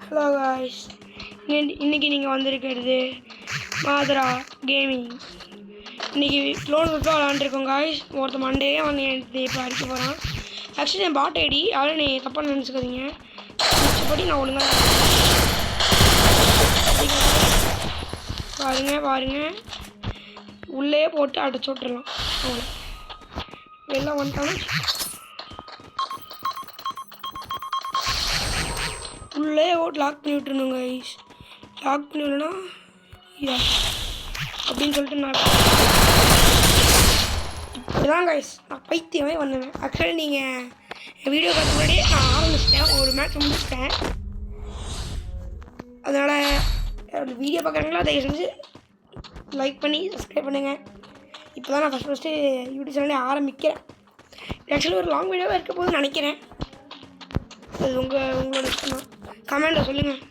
Hello guys, இன்றைக்கி நீங்கள் வந்திருக்கிறது மாதரா கேமிங். இன்றைக்கி லோன் விட்டு விளாண்டுருக்கோம் காய்ஸ். ஒருத்த மண்டே வந்து இப்போ அடிக்க போகிறான். ஆக்சுவலி என் பாட் ஐடி, அதனால் நீ தப்பாக நினச்சிக்காதீங்க. மிச்சப்படி நான் ஒழுங்காக பாருங்கள் உள்ளே போட்டு அடைச்சி விட்றலாம். அவ்வளோ எல்லாம் வந்துட்டாலும் உள்ளே ஓட்டு லாக் பண்ணி விட்டுருணுங்க கைஸ். லாக் பண்ணி விடனா இதா அப்படின்னு சொல்லிட்டு நான் இப்படிதான் கைஸ் நான் பைத்தியமே பண்ணுவேன். ஆக்சுவலி நீங்கள் என் வீடியோ பார்க்க முன்னாடியே நான் ஆரம்பிச்சிட்டேன், ஒரு மேட்ச் முடிச்சிட்டேன். அதனால் வீடியோ பார்க்குறீங்களா தயவு செஞ்சு லைக் பண்ணி சப்ஸ்கிரைப் பண்ணுங்கள். இப்போ தான் நான் ஃபஸ்ட்டு யூடியூப் சேனலே ஆரம்பிக்கிறேன். ஆக்சுவலி ஒரு லாங் வீடியோவாக இருக்க போதுன்னு நினைக்கிறேன். அது உங்களோட இஷ்டம் தான். கமெண்டில் சொல்லுங்கள்.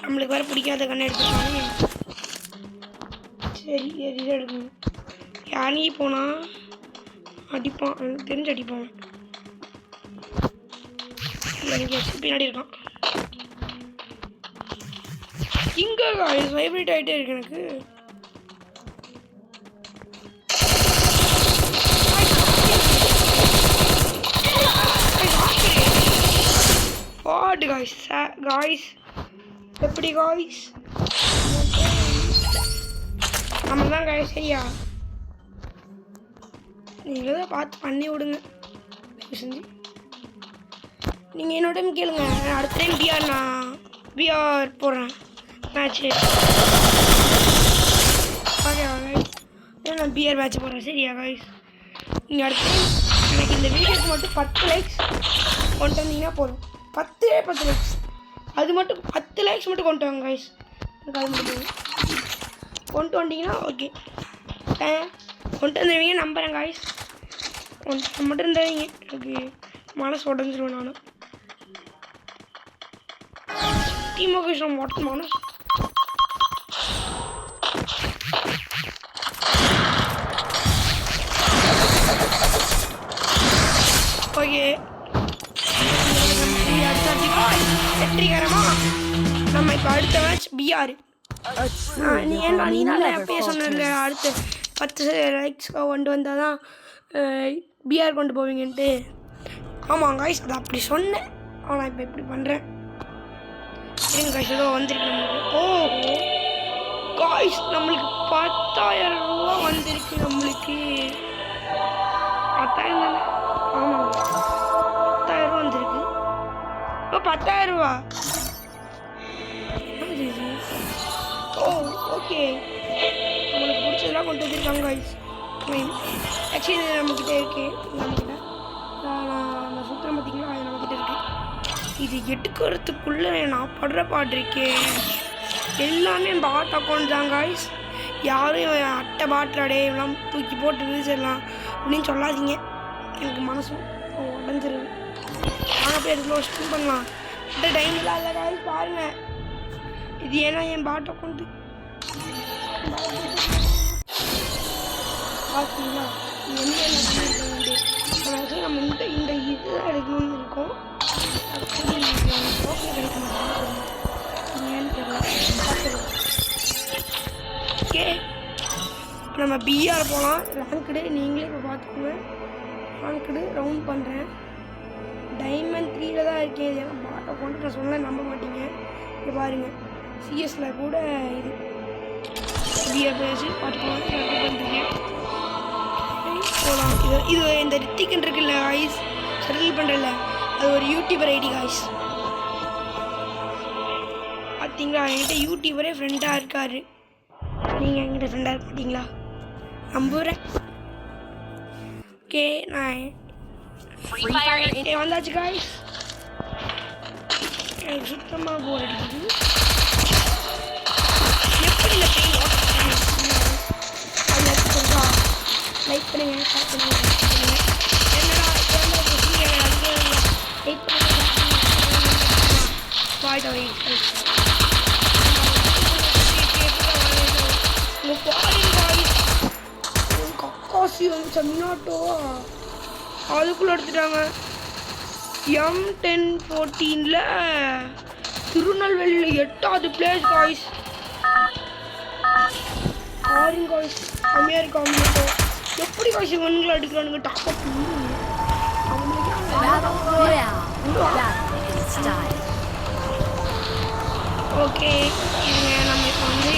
நம்மளுக்கு வேறு பிடிக்காத கண்ணை எடுத்துருக்காங்க. சரி எது எடுக்கணும். யானைக்கு போனால் அடிப்பான், எனக்கு தெரிஞ்சு அடிப்பான். எனக்கு பின்னாடி இருக்கான். இங்கே வைப்ரேட் ஆகிட்டே இருக்கு எனக்கு. வாட் காய்ஸ் எப்படி காய்ஸ் நம்ம தான் காய்ஸ். சரியா நீங்களே தான் பார்த்து பண்ணி விடுங்க செஞ்சு. நீங்கள் என்னோட கேளுங்க, அடுத்த டைம் பிஆர் போடுறேன் மேட்ச்சு. ஓகே நான் பிஆர் மேட்ச் போடுறேன். சரியா காய்ஸ், நீங்கள் அடுத்த டைம் எனக்கு இந்த வீடியோக்கு மட்டும் 10 லைக்ஸ் கொண்டு வந்தீங்கன்னா போதும். 10 லைக்ஸ், அது மட்டும் 10 லைக்ஸ் மட்டும் கொண்டு வாங்க கைஸ். எனக்கு அது மட்டும் கொண்டு வந்தீங்கன்னா ஓகே. கொண்டு வந்துடுவீங்க நம்புகிறேன் காய்ஸ். கொண்டு மட்டும் இருந்தவங்க எனக்கு மனசு உடஞ்சிருவேன். நானும் டீமோகேஷன் மட்டும் மனசு ஓகே. வெற்றிகரமா நம்ம இப்போ அடுத்த மேட்ச் பிஆர். நீ தான் எப்பயே சொன்ன அடுத்த 10 லைக்ஸ் கொண்டு வந்தால் தான் பிஆர் கொண்டு போவீங்கன்ட்டு. ஆமாம் காய்ஸ், அதை அப்படி சொன்னேன். ஆனால் இப்போ எப்படி பண்ணுறேன் சரிங்க காய்ஸ். ஏதோ வந்திருக்கு நம்மளுக்கு. ஓ காய்ஸ், நம்மளுக்கு 10,000 ரூபா வந்திருக்கு. நம்மளுக்கு 10,000 தானே? ஆமாம் 10,000 ரூபா வந்திருக்கு. இப்போ 10,000 ரூபா. ஓ ஓகே, நம்மளுக்கு பிடிச்சதெல்லாம் கொண்டு வந்துருக்காங்க கைஸ். ஆக்சுவலி இது நம்மக்கிட்ட இருக்கு. நம்மக்கிட்ட நான் சுற்றுறேன் பார்த்தீங்களா, அது நம்மக்கிட்ட இருக்கு. இது எடுக்கிறதுக்குள்ளே நான் படுற பாட்டு இருக்கேன். எல்லாமே பாட் அக்கௌண்ட் தான் கைஸ். யாரும் அட்டை பாட்டில் எல்லாம் தூக்கி போட்டு வீசிடலாம் அப்படின்னு சொல்லாதீங்க. எனக்கு மனசும் உடஞ்சிருது. நாங்கள் போய் எதுக்குள்ள ஸ்பின் பண்ணலாம் இந்த டைம்லாம் இல்லை காய்ஸ். பாருங்கள், இது ஏன்னா என் பாட் அக்கௌண்ட்டு பார்த்தீங்களா. நம்ம இந்த இதுதான் எடுக்கணும்னு இருக்கோம். கிடைக்க மாட்டேன் ஏன்னு தெரியல. ஓகே, நம்ம பிஆர் போகலாம். ரேங்க்டு நீங்களே இப்போ பார்த்துக்கோங்க. ரேங்க்டு ரவுண்ட் பண்ணுறேன். டைமண்ட் 3ல் தான் இருக்கேன். இது ஏன்னா பாட் அக்கௌண்ட் நான் சொன்ன நம்ப மாட்டீங்க. இங்கே பாருங்கள், சிஎஸில் கூட இது பிஆர் பேசி பார்த்துக்கலாம். பண்ணிருக்கேன் போகலாம். இது இந்த ரித்திகன் இருக்குல்ல காய்ஸ், செட்டில் பண்ணுறல, அது ஒரு யூடியூபர் ஐடி காய்ஸ். பார்த்தீங்களா, என்கிட்ட யூடியூபரே ஃப்ரெண்டாக இருக்கார். நீங்கள் என்கிட்ட ஃப்ரெண்டாக இருக்க மாட்டீங்களா? நம்புகிறேன். ஓகே, நான் வந்தாச்சு காய்ஸ். எனக்கு சுத்தமாக போர் அடிக்குது. எப்படி இல்லை பெயின் லைக் பண்ணுங்க, ஷேர் பண்ணுங்க, என்னடா லைக் பண்ணுங்க. கக்காசியம் செமினாட்டோ அதுக்குள்ளே எடுத்துட்டாங்க. M1014 திருநெல்வேலியில் 8வது பிளேஸ் காய்ஸ். ஆரின் காய்ஸ் அமெரிக்கா எப்படி காய்ஸ் இவனுங்களை அடிக்கிறானுங்க டாப் அப் ஓகே. நம்ம இப்போ வந்து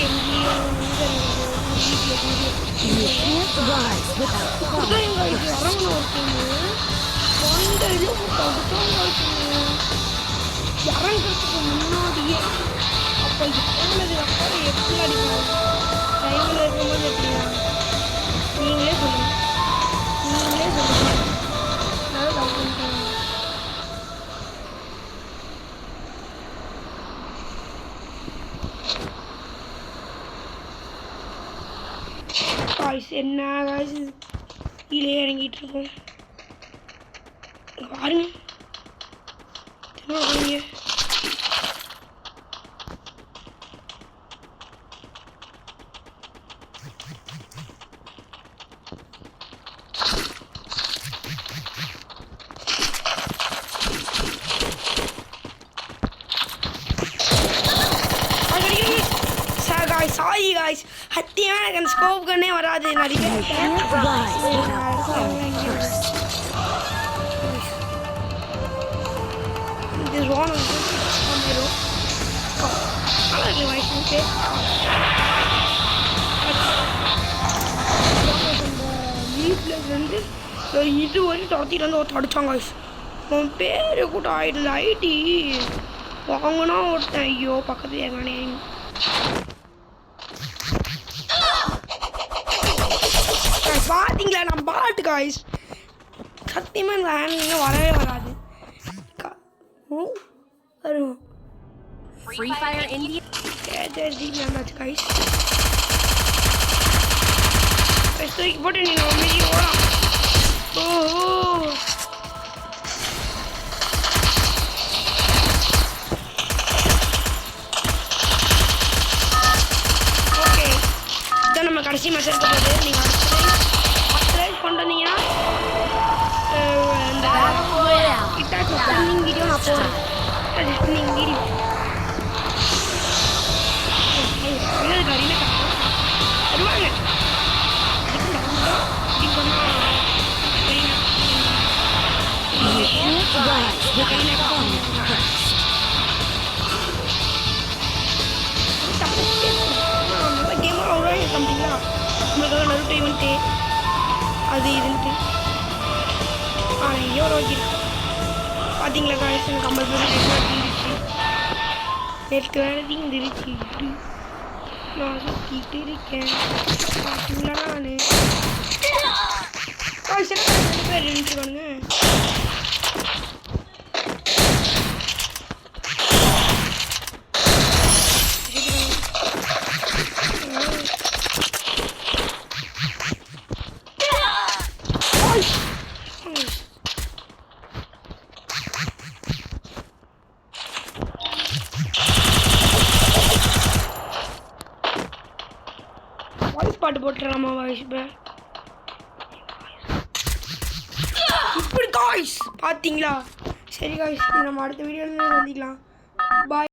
இறங்குறதுக்கு முன்னாடியே அப்போ இறங்கினதுக்கு அப்புறம் எப்படி அடிப்பாங்க டைமில் இருக்கும்போது எப்படியா நீங்களே சொல்லுங்கள் நல்லா லவ் பண்ணிட்டாங்க. காய்ஸ் என்ன காய்ஸ் கீழே இறங்கிட்டு இருக்கோம் பாருங்க வாங்க. சாரி காய்ஸ் சத்தியமாக எனக்கு அந்த ஸ்கோப் கண்ணே வராது நிறைய வீட்டிலேருந்து இது வரைக்கும் துரத்திட்டு வந்து ஒருத்தர் அடித்தாங்க காய்ஸ். உன் பேர் கூட ஆயிடுது ஐடி வாங்கினா ஒருத்தன் ஐயோ பக்கத்துல ஏங்கானே. பார்த்தீங்களா நான் பாட்டு காய்ஸ் சத்தியமாக இந்த ஹேண்ட்லிங்க வரவே வராது. வருவோம் Free Fire India. வந்தாச்சு காய்ஸ். தூக்கி போட்டு நீ மீறி ஓடலாம். ஓஹோ ஓகே இதான் நம்ம கடைசி மேட்ச் இருக்க போது. நீங்கள் அடுத்த கொண்டு வந்தீங்கன்னா இந்த கிட்டாச்சு ஸ்பின்னிங் வீடியோ நான் போடுறேன். ஸ்பின்னிங் வீடியோ வருவாங்க கேமரா வருவாங்க கம்மிங்களா நம்மளுக்காக நருட்டோ ஈவெண்ட்டு அது இதுன்ட்டு எங்கேயோ ரோக்கிருக்கு பார்த்தீங்களா காய்ஸ் எனக்கு 50 தீந்துச்சு. நேற்று வேலை தீந்துருச்சு நான் சுற்றிட்டு இருக்கேன் பார்த்தீங்களா நான் காய்ஸ் ரெண்டு பேர் நின்றுருக்கானுங்க. பாட்டு போட்டுடலாமா வாய்ஸ் இப்படி காய்ஸ் பார்த்தீங்களா? சரி காய்ஸ் நம்ம அடுத்த வீடியோவில் சந்திக்கலாம். பாய்.